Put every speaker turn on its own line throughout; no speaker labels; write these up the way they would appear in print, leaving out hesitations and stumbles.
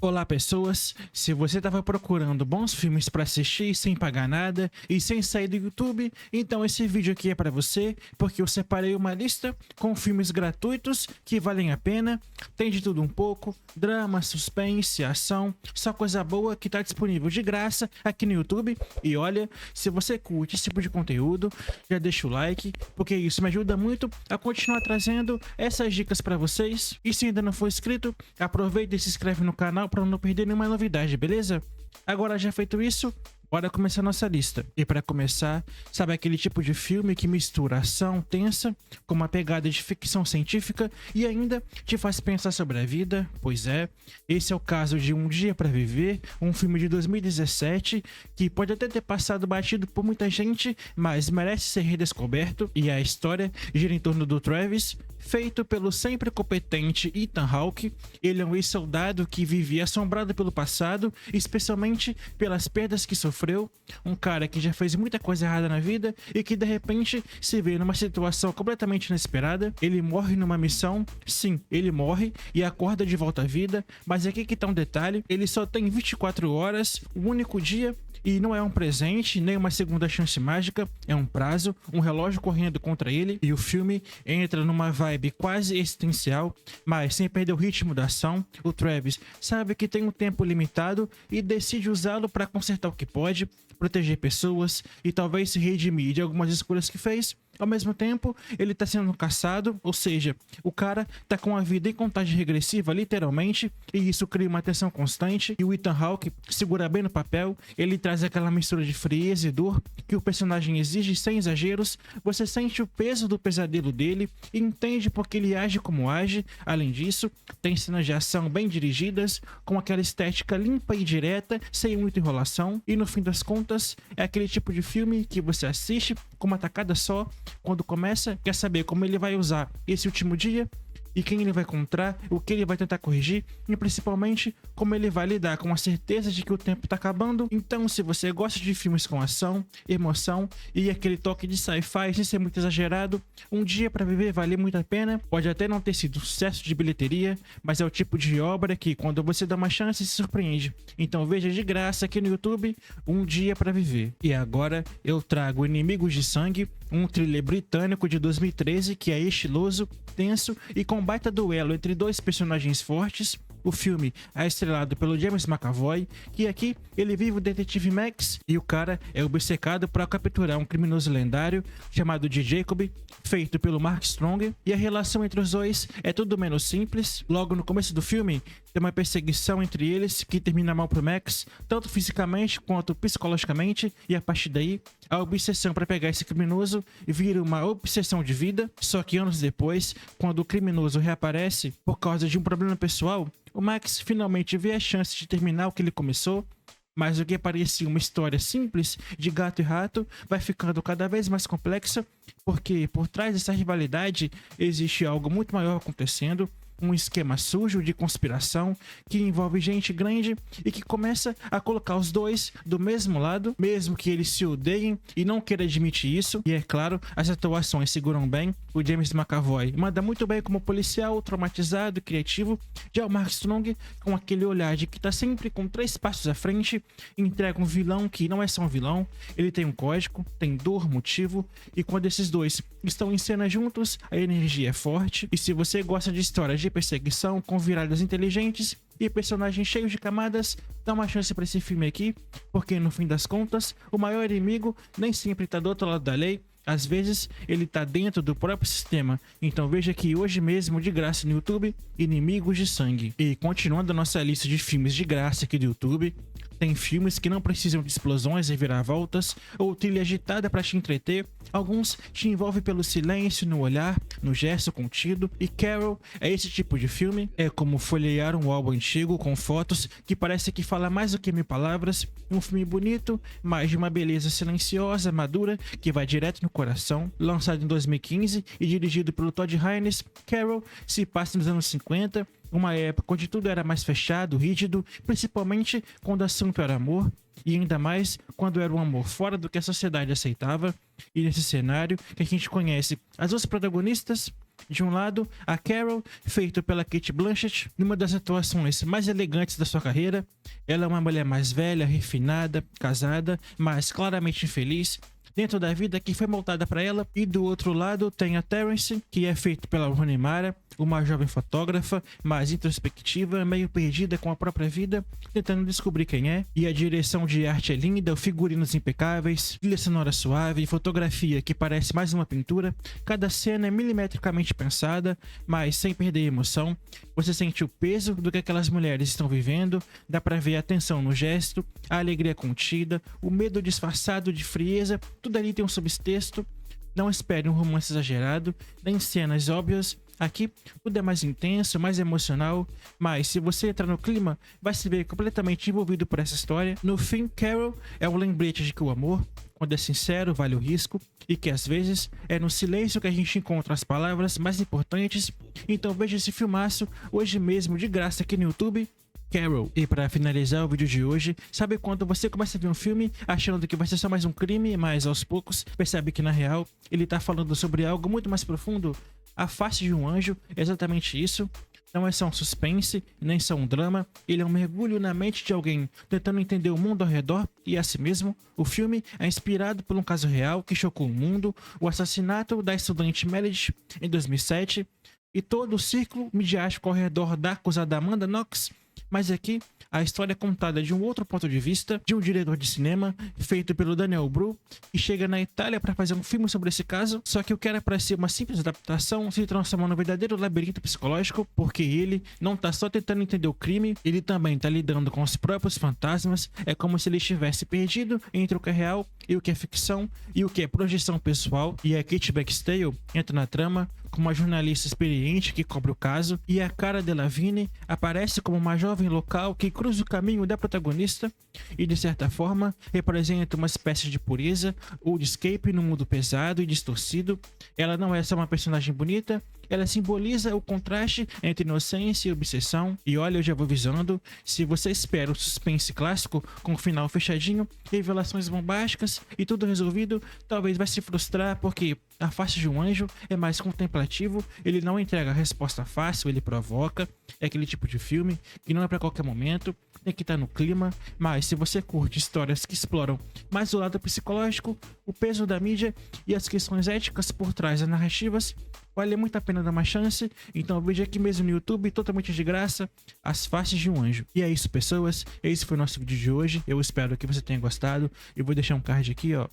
Olá pessoas, se você estava procurando bons filmes para assistir sem pagar nada e sem sair do YouTube, então esse vídeo aqui é para você, porque eu separei uma lista com filmes gratuitos que valem a pena, tem de tudo um pouco, drama, suspense, ação, só coisa boa que está disponível de graça aqui no YouTube. E olha, se você curte esse tipo de conteúdo, já deixa o like, porque isso me ajuda muito a continuar trazendo essas dicas para vocês. E se ainda não for inscrito, aproveita e se inscreve no canal para não perder nenhuma novidade, beleza? Agora já feito isso, bora começar nossa lista. E para começar, sabe aquele tipo de filme que mistura ação tensa com uma pegada de ficção científica e ainda te faz pensar sobre a vida? Pois é, esse é o caso de Um Dia para Viver, um filme de 2017 que pode até ter passado batido por muita gente, mas merece ser redescoberto. E a história gira em torno do Travis, feito pelo sempre competente Ethan Hawke. Ele é um ex-soldado que vive assombrado pelo passado, especialmente pelas perdas que sofreu. Um cara que já fez muita coisa errada na vida e que de repente se vê numa situação completamente inesperada. Ele morre numa missão, sim, ele morre e acorda de volta à vida, mas aqui que tá um detalhe: ele só tem 24 horas, um único dia. E não é um presente, nem uma segunda chance mágica, é um prazo, um relógio correndo contra ele. E o filme entra numa vibe quase existencial, mas sem perder o ritmo da ação. O Travis sabe que tem um tempo limitado e decide usá-lo para consertar o que pode, proteger pessoas e talvez se redimir de algumas escolhas que fez. Ao mesmo tempo, ele tá sendo caçado, ou seja, o cara tá com a vida em contagem regressiva, literalmente, e isso cria uma tensão constante. E o Ethan Hawke segura bem no papel, ele traz aquela mistura de frieza e dor que o personagem exige sem exageros. Você sente o peso do pesadelo dele e entende por que ele age como age. Além disso, tem cenas de ação bem dirigidas, com aquela estética limpa e direta, sem muita enrolação. E no fim das contas, é aquele tipo de filme que você assiste com uma tacada só. Quando começa, quer saber como ele vai usar esse último dia e quem ele vai encontrar, o que ele vai tentar corrigir e principalmente como ele vai lidar com a certeza de que o tempo tá acabando. Então, se você gosta de filmes com ação, emoção e aquele toque de sci-fi sem ser muito exagerado, Um Dia para Viver vale muito a pena. Pode até não ter sido sucesso de bilheteria, mas é o tipo de obra que quando você dá uma chance se surpreende. Então veja de graça aqui no YouTube Um Dia para Viver. E agora eu trago Inimigos de Sangue, um thriller britânico de 2013 que é estiloso, tenso e com baita duelo entre dois personagens fortes. O filme é estrelado pelo James McAvoy, que aqui ele vive o detetive Max e o cara é obcecado para capturar um criminoso lendário chamado de Jacob, feito pelo Mark Strong. E a relação entre os dois é tudo menos simples. Logo no começo do filme, tem uma perseguição entre eles que termina mal pro Max, tanto fisicamente quanto psicologicamente, e a partir daí, a obsessão para pegar esse criminoso vira uma obsessão de vida. Só que anos depois, quando o criminoso reaparece por causa de um problema pessoal, o Max finalmente vê a chance de terminar o que ele começou. Mas o que parecia uma história simples de gato e rato vai ficando cada vez mais complexa, porque por trás dessa rivalidade existe algo muito maior acontecendo. Um esquema sujo de conspiração que envolve gente grande e que começa a colocar os dois do mesmo lado, mesmo que eles se odeiem e não queiram admitir isso. E é claro, as atuações seguram bem. O James McAvoy manda muito bem como policial, traumatizado e criativo. Já o Mark Strong, com aquele olhar de que tá sempre com 3 passos à frente, entrega um vilão que não é só um vilão. Ele tem um código, tem dor, motivo, e quando esses dois estão em cena juntos, a energia é forte. E se você gosta de histórias de perseguição com viradas inteligentes e personagens cheios de camadas, dá uma chance pra esse filme aqui, porque no fim das contas, o maior inimigo nem sempre tá do outro lado da lei. Às vezes ele tá dentro do próprio sistema. Então veja aqui hoje mesmo de graça no YouTube, Inimigos de Sangue. E continuando a nossa lista de filmes de graça aqui do YouTube, tem filmes que não precisam de explosões e reviravoltas ou trilha agitada para te entreter. Alguns te envolvem pelo silêncio no olhar, no gesto contido. E Carol é esse tipo de filme. É como folhear um álbum antigo com fotos que parece que fala mais do que 1000 palavras. Um filme bonito, mas de uma beleza silenciosa, madura, que vai direto no coração. Lançado em 2015 e dirigido pelo Todd Haynes, Carol se passa nos anos 50, uma época onde tudo era mais fechado, rígido, principalmente quando o assunto era amor, e ainda mais quando era um amor fora do que a sociedade aceitava. E nesse cenário que a gente conhece as duas protagonistas, De um lado, a Carol, feito pela Cate Blanchett, numa das atuações mais elegantes da sua carreira. Ela é uma mulher mais velha, refinada, casada, mas claramente infeliz dentro da vida que foi montada para ela. E do outro lado tem a Terence, que é feito pela Rooney Mara, uma jovem fotógrafa, mais introspectiva, meio perdida com a própria vida, tentando descobrir quem é. E a direção de arte é linda, figurinos impecáveis, trilha sonora suave, fotografia que parece mais uma pintura. Cada cena é milimetricamente pensada, mas sem perder a emoção. Você sente o peso do que aquelas mulheres estão vivendo, dá pra ver a tensão no gesto, a alegria contida, o medo disfarçado de frieza, tudo ali tem um subtexto. Não espere um romance exagerado, nem cenas óbvias. Aqui tudo é mais intenso, mais emocional, mas se você entrar no clima, vai se ver completamente envolvido por essa história. No fim, Carol é um lembrete de que o amor, quando é sincero, vale o risco, e que às vezes é no silêncio que a gente encontra as palavras mais importantes. Então veja esse filmaço hoje mesmo de graça aqui no YouTube, Carol. E para finalizar o vídeo de hoje, sabe quando você começa a ver um filme achando que vai ser só mais um crime, mas aos poucos percebe que na real ele tá falando sobre algo muito mais profundo? A Face de um Anjo é exatamente isso. Não é só um suspense, nem só um drama, ele é um mergulho na mente de alguém tentando entender o mundo ao redor e a si mesmo. O filme é inspirado por um caso real que chocou o mundo, o assassinato da estudante Meredith em 2007 e todo o círculo midiático ao redor da acusada Amanda Knox. Mas aqui, a história é contada de um outro ponto de vista, de um diretor de cinema, feito pelo Daniel Bru, que chega na Itália para fazer um filme sobre esse caso, só que o que era para ser uma simples adaptação se transforma num verdadeiro labirinto psicológico, porque ele não tá só tentando entender o crime, ele também tá lidando com os próprios fantasmas. É como se ele estivesse perdido entre o que é real e o que é ficção, e o que é projeção pessoal. E a Kate Beckinsale entra na trama como uma jornalista experiente que cobre o caso, e a Cara Delevingne aparece como uma jovem local que cruza o caminho da protagonista e de certa forma representa uma espécie de pureza ou de escape no mundo pesado e distorcido. Ela não é só uma personagem bonita, ela simboliza o contraste entre inocência e obsessão. E olha, eu já vou avisando, se você espera um suspense clássico com o final fechadinho, revelações bombásticas e tudo resolvido, talvez vai se frustrar, porque A Face de um Anjo é mais contemplativo, ele não entrega a resposta fácil, ele provoca. É aquele tipo de filme que não é pra qualquer momento, tem que estar no clima. Mas se você curte histórias que exploram mais o lado psicológico, o peso da mídia e as questões éticas por trás das narrativas, vale muito a pena dar uma chance. Então veja aqui mesmo no YouTube, totalmente de graça, As Faces de um Anjo. E é isso, pessoas, esse foi o nosso vídeo de hoje. Eu espero que você tenha gostado. Eu vou deixar um card aqui, ó,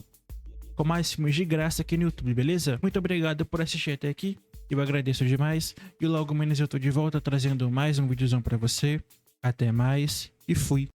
com mais filmes de graça aqui no YouTube, beleza? Muito obrigado por assistir até aqui, eu agradeço demais. E logo menos eu tô de volta trazendo mais um videozão pra você. Até mais e fui!